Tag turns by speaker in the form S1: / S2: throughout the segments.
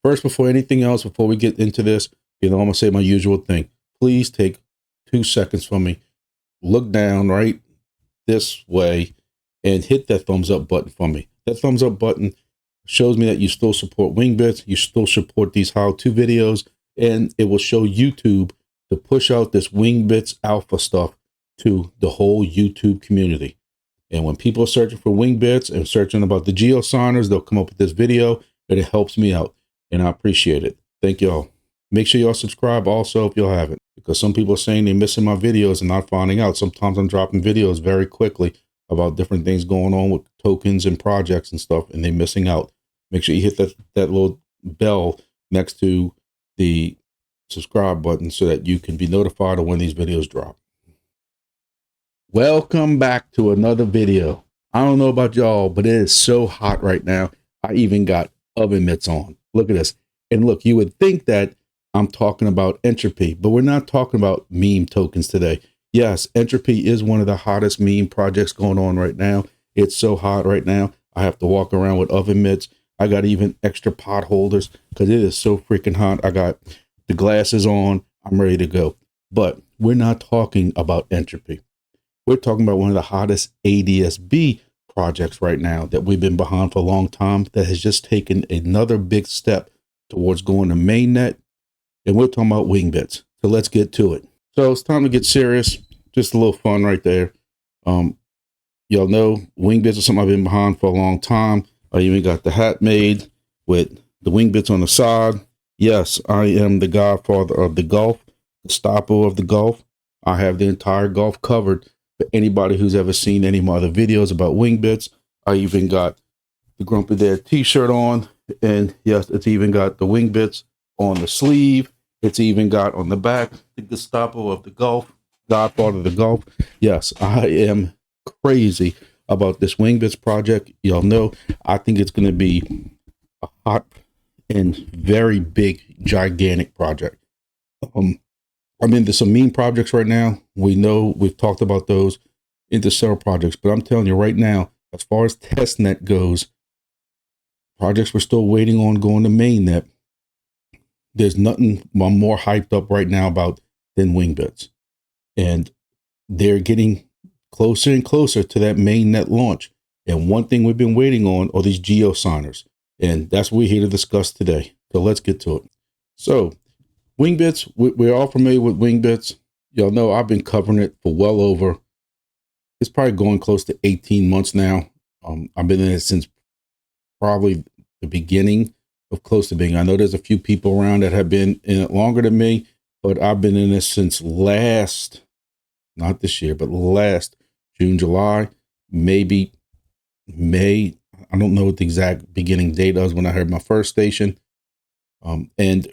S1: First, before anything else, before we get into this, I'm going to say my usual thing. Please take 2 seconds from me. Look down right this way and hit that thumbs up button for me. That thumbs up button shows me that you still support WINGBITS, you still support these how-to videos, and it will show YouTube to push out this WINGBITS alpha stuff to the whole YouTube community. And when people are searching for WINGBITS and searching about the Geosigners, they'll come up with this video, and it helps me out, and I appreciate it. Thank y'all. Make sure y'all subscribe also if y'all haven't, because some people are saying they're missing my videos and not finding out. Sometimes I'm dropping videos very quickly about different things going on with tokens and projects and stuff, and they're missing out. Make sure you hit that little bell next to the subscribe button so that you can be notified of when these videos drop. Welcome back to another video. I don't know about y'all, but it is so hot right now. I even got oven mitts on. Look at this. And look, you would think that I'm talking about Entropy, but we're not talking about meme tokens today. Yes, Entropy is one of the hottest meme projects going on right now. It's so hot right now. I have to walk around with oven mitts. I got even extra pot holders because it is so freaking hot. I got the glasses on. I'm ready to go. But we're not talking about Entropy. We're talking about one of the hottest ADSB projects right now that we've been behind for a long time that has just taken another big step towards going to mainnet. And we're talking about WINGBITS. So let's get to it. So it's time to get serious. Just a little fun right there. Y'all know WINGBITS is something I've been behind for a long time. I even got the hat made with the WINGBITS on the side. Yes, I am the godfather of the Gulf, the stopper of the Gulf. I have the entire Gulf covered for anybody who's ever seen any of my other videos about WINGBITS. I even got the DheGrumpyDad t-shirt on. And yes, it's even got the WINGBITS on the sleeve. It's even got on the back the Gestapo of the Gulf, godfather of the Gulf. Yes, I am crazy about this WINGBITS project. Y'all know I think it's going to be a hot and very big, gigantic project. I'm into some meme projects right now. We know we've talked about those into several projects, but I'm telling you right now, as far as testnet goes, projects we're still waiting on going to mainnet. There's nothing I'm more hyped up right now about than WINGBITS. And they're getting closer and closer to that mainnet launch. And one thing we've been waiting on are these Geosigners. And that's what we're here to discuss today. So let's get to it. So WINGBITS, we're all familiar with WINGBITS. Y'all know I've been covering it for well over, it's probably going close to 18 months now. I've been in it since probably the beginning of close to being. I know there's a few people around that have been in it longer than me, but I've been in this since last, not this year, but last June, July, maybe May. I don't know what the exact beginning date was when I heard my first station. And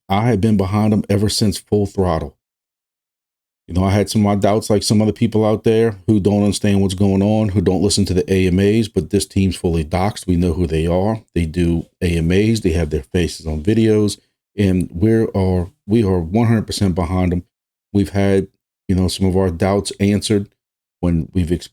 S1: I have been behind them ever since full throttle. You know, I had some of my doubts, like some other people out there who don't understand what's going on, who don't listen to the AMAs, but this team's fully doxxed. We know who they are. They do AMAs. They have their faces on videos, and we are 100% behind them. We've had, some of our doubts answered when we've,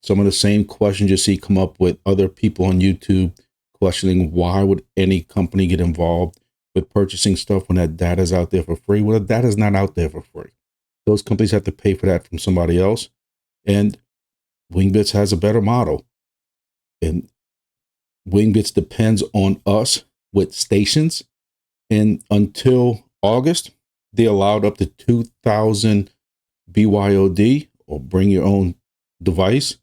S1: some of the same questions you see come up with other people on YouTube questioning why would any company get involved with purchasing stuff when that data is out there for free. Well, the data is not out there for free. Those companies have to pay for that from somebody else. And WINGBITS has a better model. And WINGBITS depends on us with stations. And until August, they allowed up to 2,000 BYOD, or bring your own device.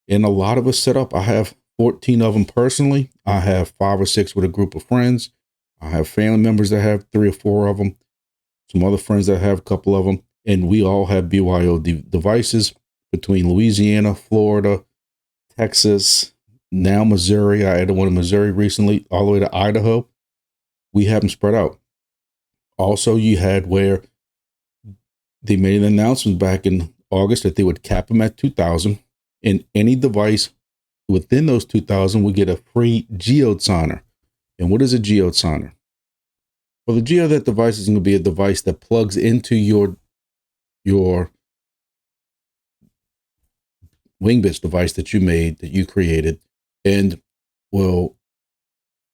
S1: And a lot of us set up. I have 14 of them personally. I have 5 or 6 with a group of friends. I have family members that have 3 or 4 of them. Some other friends that have a couple of them. And we all have BYOD devices between Louisiana, Florida, Texas, now Missouri. I added one in Missouri recently, all the way to Idaho. We have them spread out. Also, you had where they made an announcement back in August that they would cap them at 2,000. And any device within those 2,000 would get a free Geodsigner. And what is a Geodsigner? Well, the Geodnet device is going to be a device that plugs into your WINGBITS device that you made, that you created, and will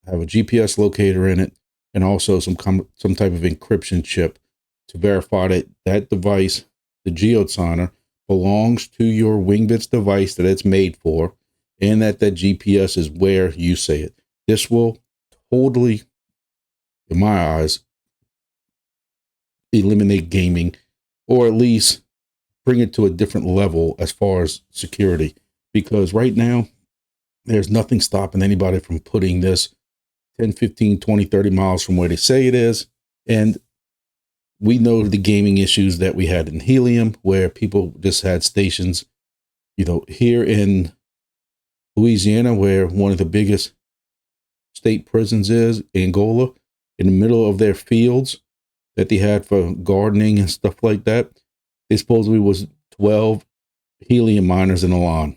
S1: have a GPS locator in it and also some type of encryption chip to verify that that device, the Geosigner, belongs to your WINGBITS device that it's made for, and that that GPS is where you say it. This will totally, in my eyes, eliminate gaming, or at least bring it to a different level as far as security. Because right now, there's nothing stopping anybody from putting this 10, 15, 20, 30 miles from where they say it is. And we know the gaming issues that we had in Helium, where people just had stations, you know, here in Louisiana, where one of the biggest state prisons is, Angola, in the middle of their fields that they had for gardening and stuff like that. They supposedly was 12 helium miners in a line.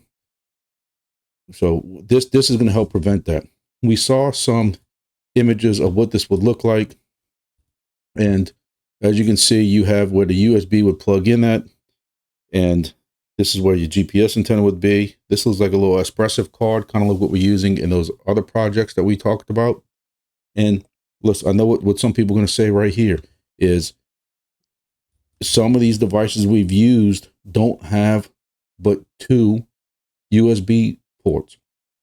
S1: So this is going to help prevent that. We saw some images of what this would look like. And as you can see, you have where the USB would plug in at, and this is where your GPS antenna would be. This looks like a little expressive card, kind of like what we're using in those other projects that we talked about. And listen, I know what some people are going to say right here is some of these devices we've used don't have but 2 USB ports.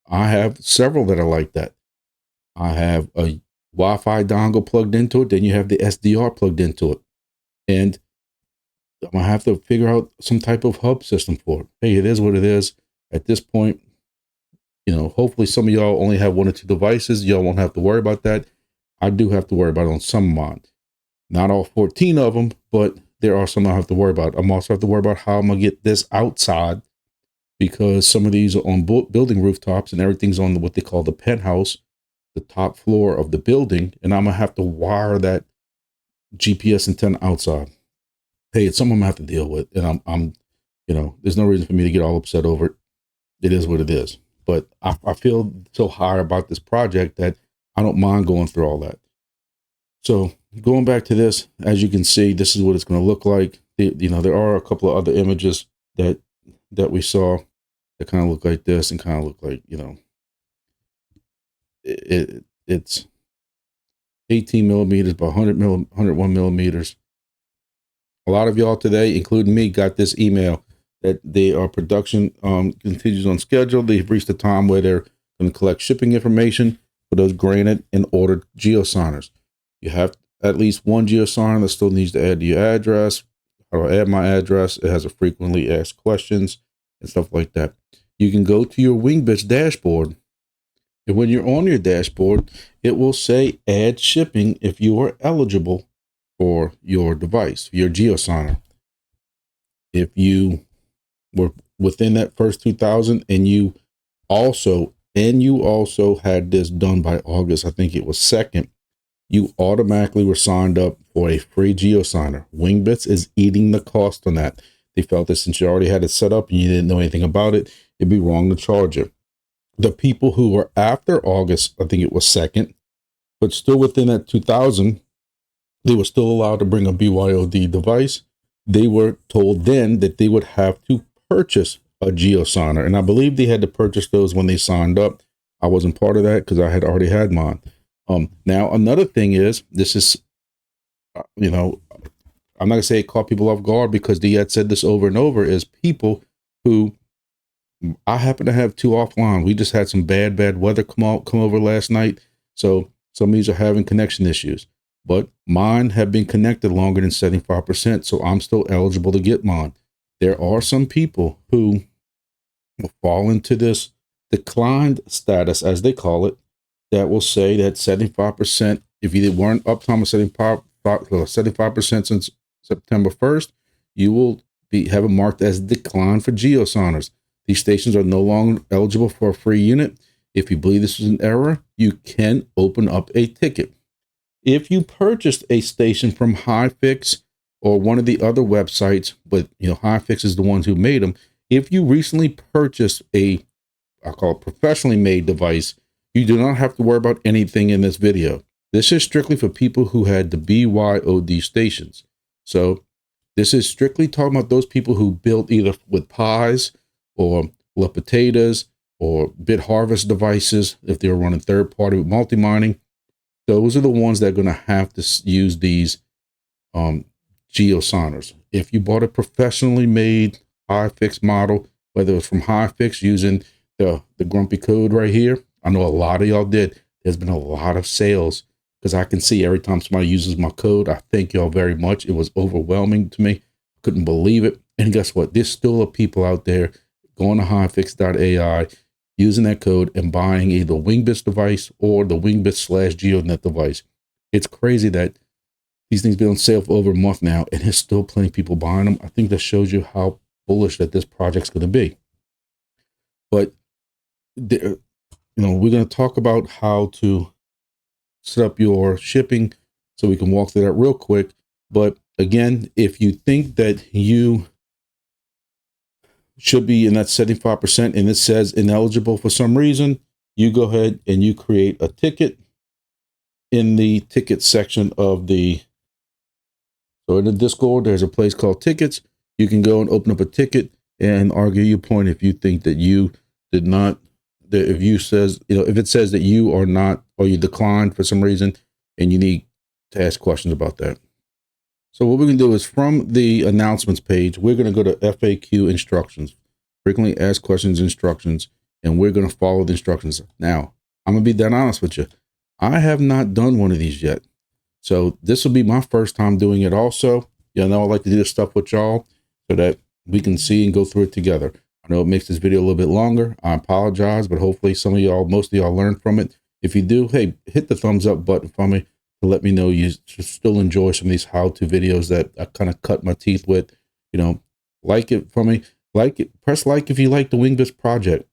S1: I have several that are like that. I have a Wi-Fi dongle plugged into it. Then you have the SDR plugged into it. And I'm going to have to figure out some type of hub system for it. Hey, it is what it is. At this point, you know, hopefully some of y'all only have 1 or 2 devices. Y'all won't have to worry about that. I do have to worry about it on some of mine. Not all 14 of them, but there are some I have to worry about. I'm also have to worry about how I'm going to get this outside, because some of these are on building rooftops and everything's on what they call the penthouse, the top floor of the building. And I'm going to have to wire that GPS antenna outside. Hey, it's something I'm going to have to deal with. And I'm, you know, there's no reason for me to get all upset over it. It is what it is. But I feel so high about this project that I don't mind going through all that. So going back to this, as you can see, this is what it's going to look like. You know, there are a couple of other images that we saw that kind of look like this and kind of look like, you know, it's 18 millimeters by 101 millimeters. A lot of y'all today, including me, got this email that our production continues on schedule. They've reached a time where they're going to collect shipping information for those granted and ordered Geosigners. You have at least 1 Geosigner that still needs to add your address. How do I add my address? It has a frequently asked questions and stuff like that. You can go to your WINGBITS dashboard, and when you're on your dashboard, it will say add shipping if you are eligible for your device, your Geosigner. If you were within that first 2,000 and you also had this done by August, I think it was 2nd, you automatically were signed up for a free Geosigner. WINGBITS is eating the cost on that. They felt that since you already had it set up and you didn't know anything about it, it'd be wrong to charge it. The people who were after August, I think it was 2nd, but still within that 2,000, they were still allowed to bring a BYOD device. They were told then that they would have to purchase a Geosigner. And I believe they had to purchase those when they signed up. I wasn't part of that because I had already had mine. Now, another thing is, this is, you know, I'm not going to say it caught people off guard, because they had said this over and over, is people who, I happen to have 2 offline. We just had some bad weather come over last night. So some of these are having connection issues, but mine have been connected longer than 75%. So I'm still eligible to get mine. There are some people who will fall into this declined status, as they call it, that will say that 75%, if you weren't uptime of 75% since September 1st, you will have it marked as declined for Geosigners. These stations are no longer eligible for a free unit. If you believe this is an error, you can open up a ticket. If you purchased a station from Hyfix or one of the other websites, but you know, Hyfix is the ones who made them. If you recently purchased I call it professionally made device, you do not have to worry about anything in this video. This is strictly for people who had the BYOD stations. So this is strictly talking about those people who built either with Pies or La Potatoes or BitHarvest devices, if they're running third-party with multi-mining. those are the ones that are going to have to use these Geosigners. If you bought a professionally made Hyfix model, whether it's from Hyfix using the Grumpy code right here, I know a lot of y'all did. There's been a lot of sales because I can see every time somebody uses my code. I thank y'all very much. It was overwhelming to me. Couldn't believe it. And guess what? There's still people out there going to hyfix.ai, using that code and buying either WINGBITS device or the WINGBITS/geodnet device. It's crazy that these things been on sale for over a month now, and there's still plenty of people buying them. I think that shows you how bullish that this project's going to be. But we're going to talk about how to set up your shipping, so we can walk through that real quick. But again, if you think that you should be in that 75% and it says ineligible for some reason, you go ahead and you create a ticket in the ticket section of the, so in the Discord, there's a place called tickets. You can go and open up a ticket and argue your point if you think that you did not, that if you says, if it says that you are not, or you declined for some reason, and you need to ask questions about that. So what we're going to do is, from the announcements page, we're going to go to FAQ instructions, frequently asked questions instructions, and we're going to follow the instructions. Now, I'm going to be that honest with you. I have not done one of these yet. So this will be my first time doing it also. I know I like to do this stuff with y'all so that we can see and go through it together. I know it makes this video a little bit longer. I apologize, but hopefully some of y'all, most of y'all learned from it. If you do, hey, hit the thumbs up button for me to let me know you still enjoy some of these how-to videos that I kind of cut my teeth with. Like it for me. Like it. Press like if you like the WINGBITS project.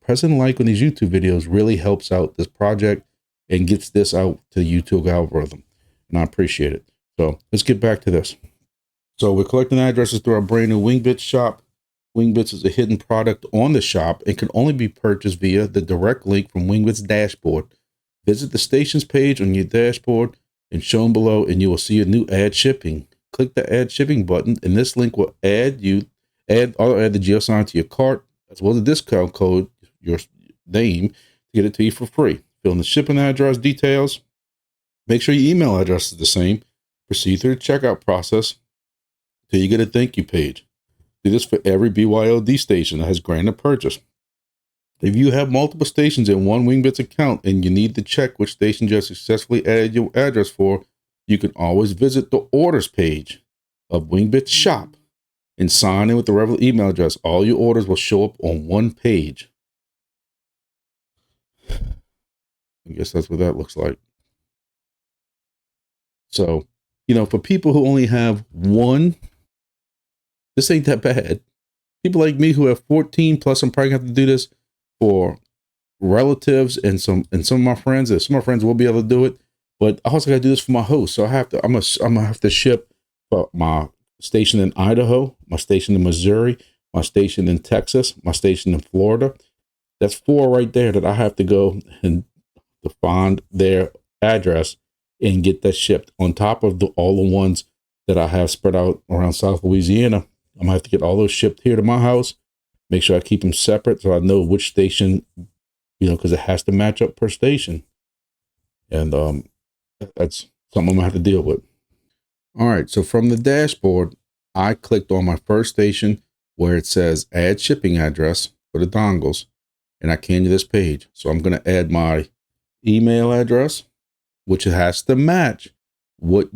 S1: Pressing like on these YouTube videos really helps out this project and gets this out to the YouTube algorithm. And I appreciate it. So let's get back to this. So we're collecting addresses through our brand new WINGBITS shop. WINGBITS is a hidden product on the shop and can only be purchased via the direct link from WINGBITS dashboard. Visit the stations page on your dashboard and shown below, and you will see a new add shipping. Click the add shipping button, and this link will add the Geosigner to your cart, as well as a discount code, your name, to get it to you for free. Fill in the shipping address details. Make sure your email address is the same. Proceed through the checkout process till you get a thank you page. Do this for every BYOD station that has granted purchase. If you have multiple stations in one WINGBITS account and you need to check which station you have successfully added your address for, you can always visit the orders page of WINGBITS shop and sign in with the referral email address. All your orders will show up on one page. I guess that's what that looks like. So, for people who only have one, this ain't that bad. People like me who have 14 plus, I'm probably going to have to do this for relatives and some of my friends. Some of my friends will be able to do it, but I also got to do this for my host. So I'm gonna have to ship my station in Idaho, my station in Missouri, my station in Texas, my station in Florida. That's 4 right there that I have to go and to find their address and get that shipped, on top of all the ones that I have spread out around South Louisiana. I'm gonna have to get all those shipped here to my house. Make sure I keep them separate so I know which station, because it has to match up per station. And that's something I'm gonna have to deal with. All right, so from the dashboard, I clicked on my first station where it says add shipping address for the dongles, and I came to this page. So I'm gonna add my email address, which has to match what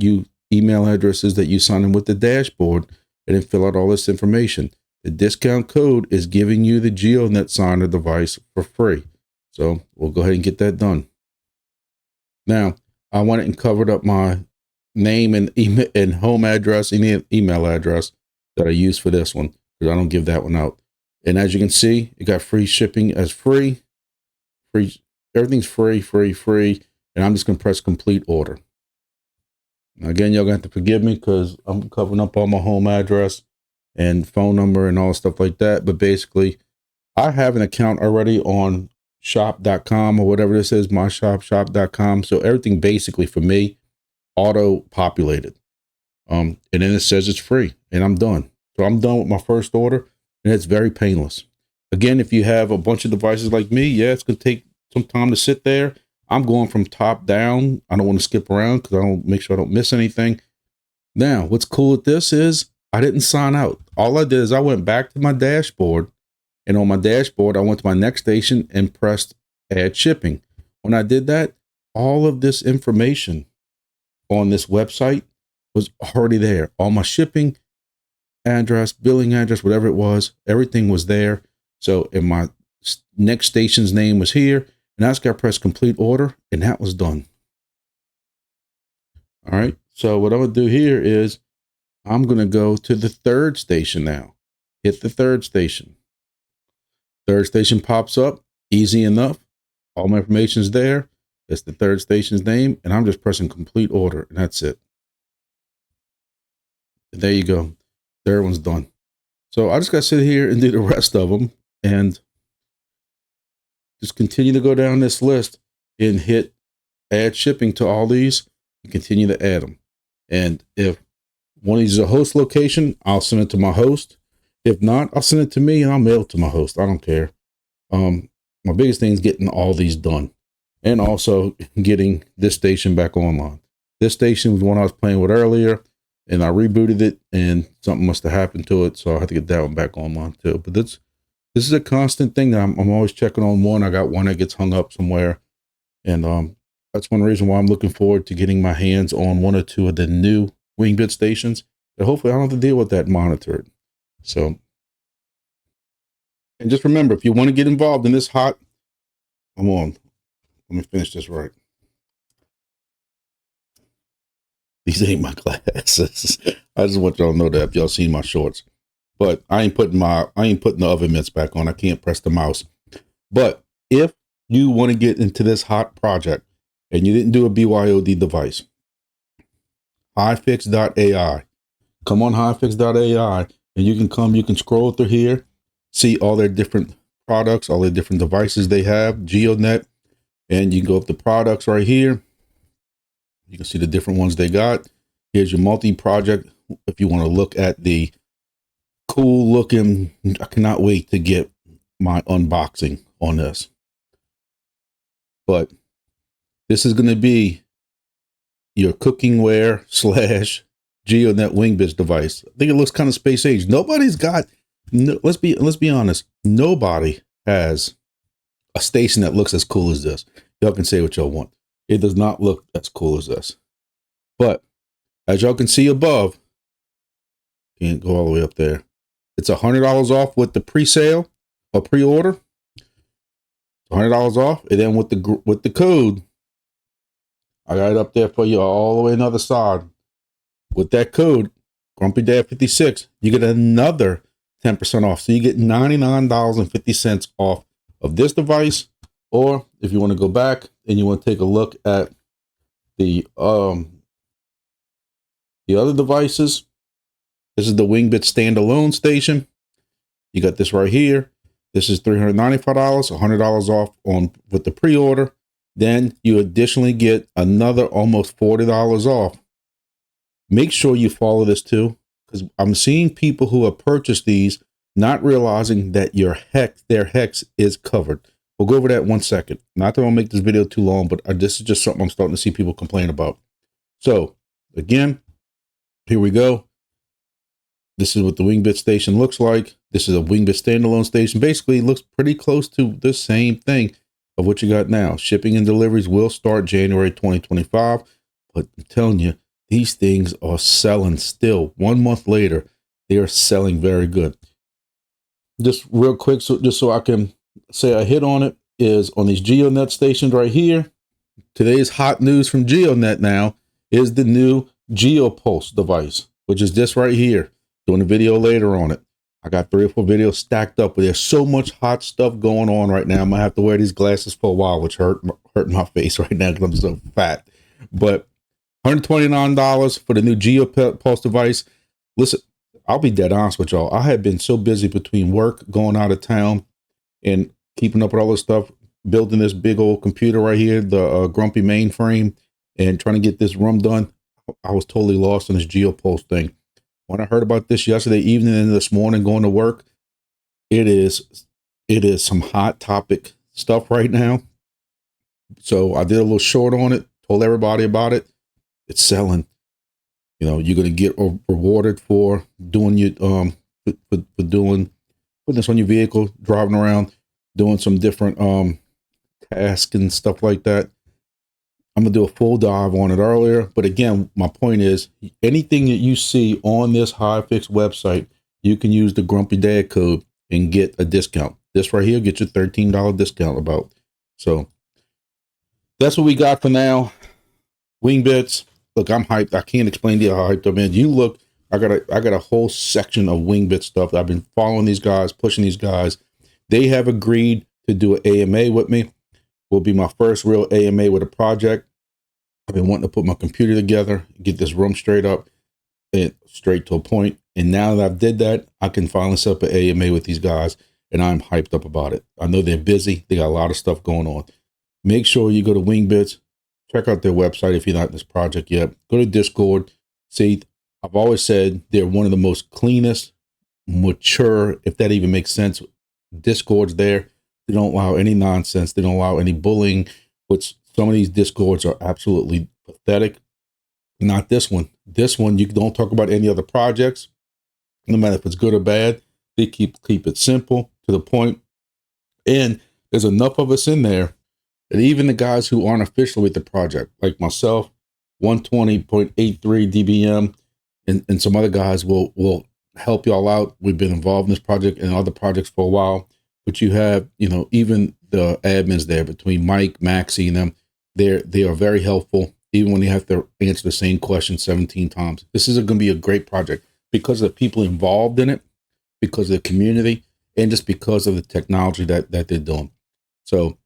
S1: email addresses that you sign in with the dashboard, and then fill out all this information. The discount code is giving you the GeoNet signer device for free. So we'll go ahead and get that done. Now, I went and covered up my name and email and home address and email address that I use for this one, because I don't give that one out. And as you can see, it got free shipping as free. Everything's free. And I'm just going to press complete order. Now, again, y'all going to have to forgive me because I'm covering up all my home address and phone number and all stuff like that. But basically, I have an account already on shop.com or whatever this is, my shop.com. So everything basically for me, auto populated. And then it says it's free, and I'm done. So I'm done with my first order, and it's very painless. Again, if you have a bunch of devices like me, yeah, it's going to take some time to sit there. I'm going from top down. I don't want to skip around because I don't make sure I don't miss anything. Now, what's cool with this is I didn't sign out. All I did is I went back to my dashboard, and on my dashboard, I went to my next station and pressed add shipping. When I did that, all of this information on this website was already there. All my shipping address, billing address, whatever it was, everything was there. So if my next station's name was here, and I just got to press complete order, and that was done. All right. So what I'm going to do here is I'm going to go to the third station now. Hit the third station. Third station pops up. Easy enough. All my information is there. It's the third station's name, and I'm just pressing complete order, and that's it. There you go. Third one's done. So I just got to sit here and do the rest of them and just continue to go down this list and hit add shipping to all these and continue to add them. And if one of these is a host location, I'll send it to my host. If not, I'll send it to me and I'll mail it to my host. I don't care. My biggest thing is getting all these done and also getting this station back online. This station was one I was playing with earlier, and I rebooted it and something must have happened to it. So I had to get that one back online too. But this is a constant thing that I'm always checking on one. I got one that gets hung up somewhere. And that's one reason why I'm looking forward to getting my hands on one or two of the new WINGBITS stations. But hopefully I don't have to deal with that monitored. So, and just remember, if you want to get involved in this hot, come on, let me finish this right. These ain't my glasses. I just want y'all to know that if y'all seen my shorts. But I ain't putting the oven mitts back on. I can't press the mouse. But if you want to get into this hot project and you didn't do a BYOD device, Hyfix.ai. Come on Hyfix.ai and you can scroll through here, see all their different products, all the different devices they have, geodnet, and you can go up to products right here. You can see the different ones they got. Here's your multi-project. If you want to look at the cool looking, I cannot wait to get my unboxing on this. But this is going to be your cookingware / geodnet WINGBITS device. I think it looks kind of space age. Nobody's got, let's be honest, nobody has a station that looks as cool as this. Y'all can say what y'all want. It does not look as cool as this. But as y'all can see above, can't go all the way up there. It's $100 off with the pre-sale or pre-order. $100 off, and then with the code, I got it up there for you all the way on the other side. With that code, GrumpyDad56, you get another 10% off. So you get $99.50 off of this device. Or if you want to go back and you want to take a look at the other devices, this is the WINGBITS standalone station. You got this right here. This is $395, $100 off with the pre-order. Then you additionally get another almost $40 off. Make sure you follow this too, because I'm seeing people who have purchased these not realizing that their hex is covered. We'll go over that in 1 second. Not that I'll make this video too long, but this is just something I'm starting to see people complain about. So again, here we go. This is what the WINGBITS station looks like. This is a WINGBITS standalone station. Basically, it looks pretty close to the same thing of what you got now. Shipping and deliveries will start January 2025. But I'm telling you, these things are selling still. 1 month later, they are selling very good. Just real quick, just so I can say a hit on it, is on these GeoNet stations right here. Today's hot news from GeoNet now is the new GeoPulse device, which is this right here. Doing a video later on it. I got 3 or 4 videos stacked up, but there's so much hot stuff going on right now. I'm gonna have to wear these glasses for a while, which hurt my face right now because I'm so fat. But $129 for the new GeoPulse device. Listen, I'll be dead honest with y'all. I have been so busy between work, going out of town, and keeping up with all this stuff, building this big old computer right here, the Grumpy mainframe, and trying to get this room done. I was totally lost in this GeoPulse thing. When I heard about this yesterday evening and this morning going to work, it is some hot topic stuff right now. So I did a little short on it, told everybody about it. It's selling. You know, you're going to get rewarded for doing your, for doing, putting this on your vehicle, driving around, doing some different tasks and stuff like that. I'm going to do a full dive on it earlier. But again, my point is anything that you see on this Hyfix website, you can use the Grumpy Dad code and get a discount. This right here gets you $13 discount about. So that's what we got for now. WINGBITS. Look, I'm hyped. I can't explain to you how hyped I'm in. You look, I got a whole section of WINGBITS stuff. I've been following these guys, pushing these guys. They have agreed to do an AMA with me. Will be my first real AMA with a project. I've been wanting to put my computer together, get this room straight up and straight to a point. And now that I've did that, I can finally set up an AMA with these guys, and I'm hyped up about it. I know they're busy. They got a lot of stuff going on. Make sure you go to WINGBITS. Check out their website if you're not in this project yet. Go to Discord. See, I've always said they're one of the most cleanest, mature, if that even makes sense. Discords there. They don't allow any nonsense. They don't allow any bullying, which some of these Discords are absolutely pathetic. Not this one. This one, you don't talk about any other projects, no matter if it's good or bad. They keep it simple, to the point. And there's enough of us in there, and even the guys who aren't officially with the project, like myself, 120.83 dBm, and some other guys will help y'all out. We've been involved in this project and other projects for a while. But you have, you know, even the admins there between Mike, Maxie, and them, they are very helpful, even when you have to answer the same question 17 times. This is going to be a great project because of the people involved in it, because of the community, and just because of the technology that they're doing. So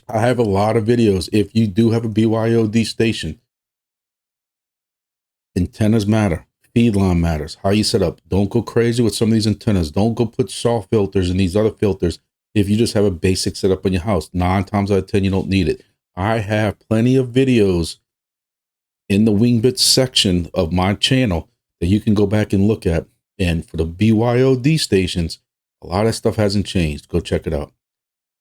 S1: I have a lot of videos. If you do have a BYOD station, antennas matter. Feed line matters. How you set up. Don't go crazy with some of these antennas. Don't go put SAW filters and these other filters if you just have a basic setup in your house. 9 times out of 10, you don't need it. I have plenty of videos in the WINGBITS section of my channel that you can go back and look at. And for the BYOD stations, a lot of stuff hasn't changed. Go check it out.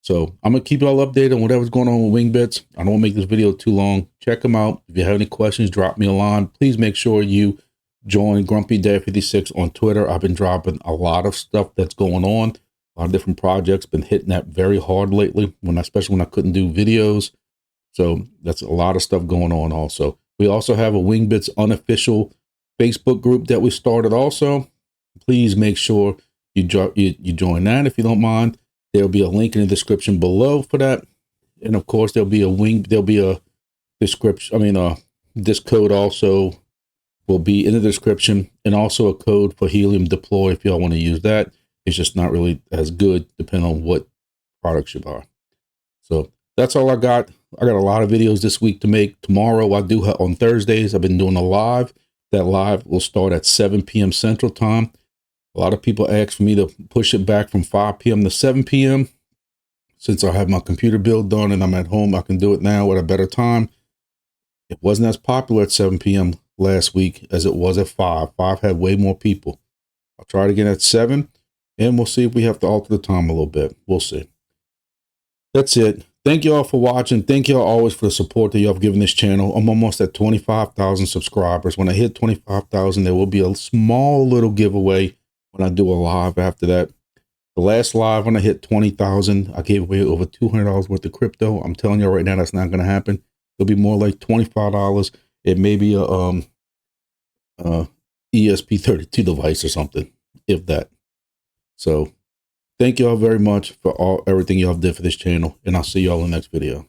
S1: So I'm going to keep you all updated on whatever's going on with WINGBITS. I don't want to make this video too long. Check them out. If you have any questions, drop me a line. Please make sure you join GrumpyDad56 on Twitter. I've been dropping a lot of stuff that's going on. A lot of different projects. Been hitting that very hard lately, especially when I couldn't do videos. So that's a lot of stuff going on also. We also have a WINGBITS unofficial Facebook group that we started also. Please make sure you join that if you don't mind. There'll be a link in the description below for that. And of course, there'll be a description. This code also will be in the description, and also a code for Helium Deploy if y'all want to use that. It's just not really as good depending on what products you buy. So that's all I got. I got a lot of videos this week to make. Tomorrow I do on Thursdays. I've been doing a live. That live will start at 7 p.m. Central Time. A lot of people ask for me to push it back from 5 p.m. to 7 p.m. Since I have my computer build done and I'm at home, I can do it now at a better time. It wasn't as popular at 7 p.m. last week as it was at 5. 5 had way more people. I'll try it again at 7, and we'll see if we have to alter the time a little bit. We'll see. That's it. Thank you all for watching. Thank you all always for the support that you have given this channel. I'm almost at 25,000 subscribers. When I hit 25,000, there will be a small little giveaway when I do a live after that. The last live when I hit 20,000, I gave away over $200 worth of crypto. I'm telling you right now, that's not going to happen. It'll be more like $25. It may be a ESP32 device or something, if that. So thank you all very much for everything y'all did for this channel, and I'll see y'all in the next video.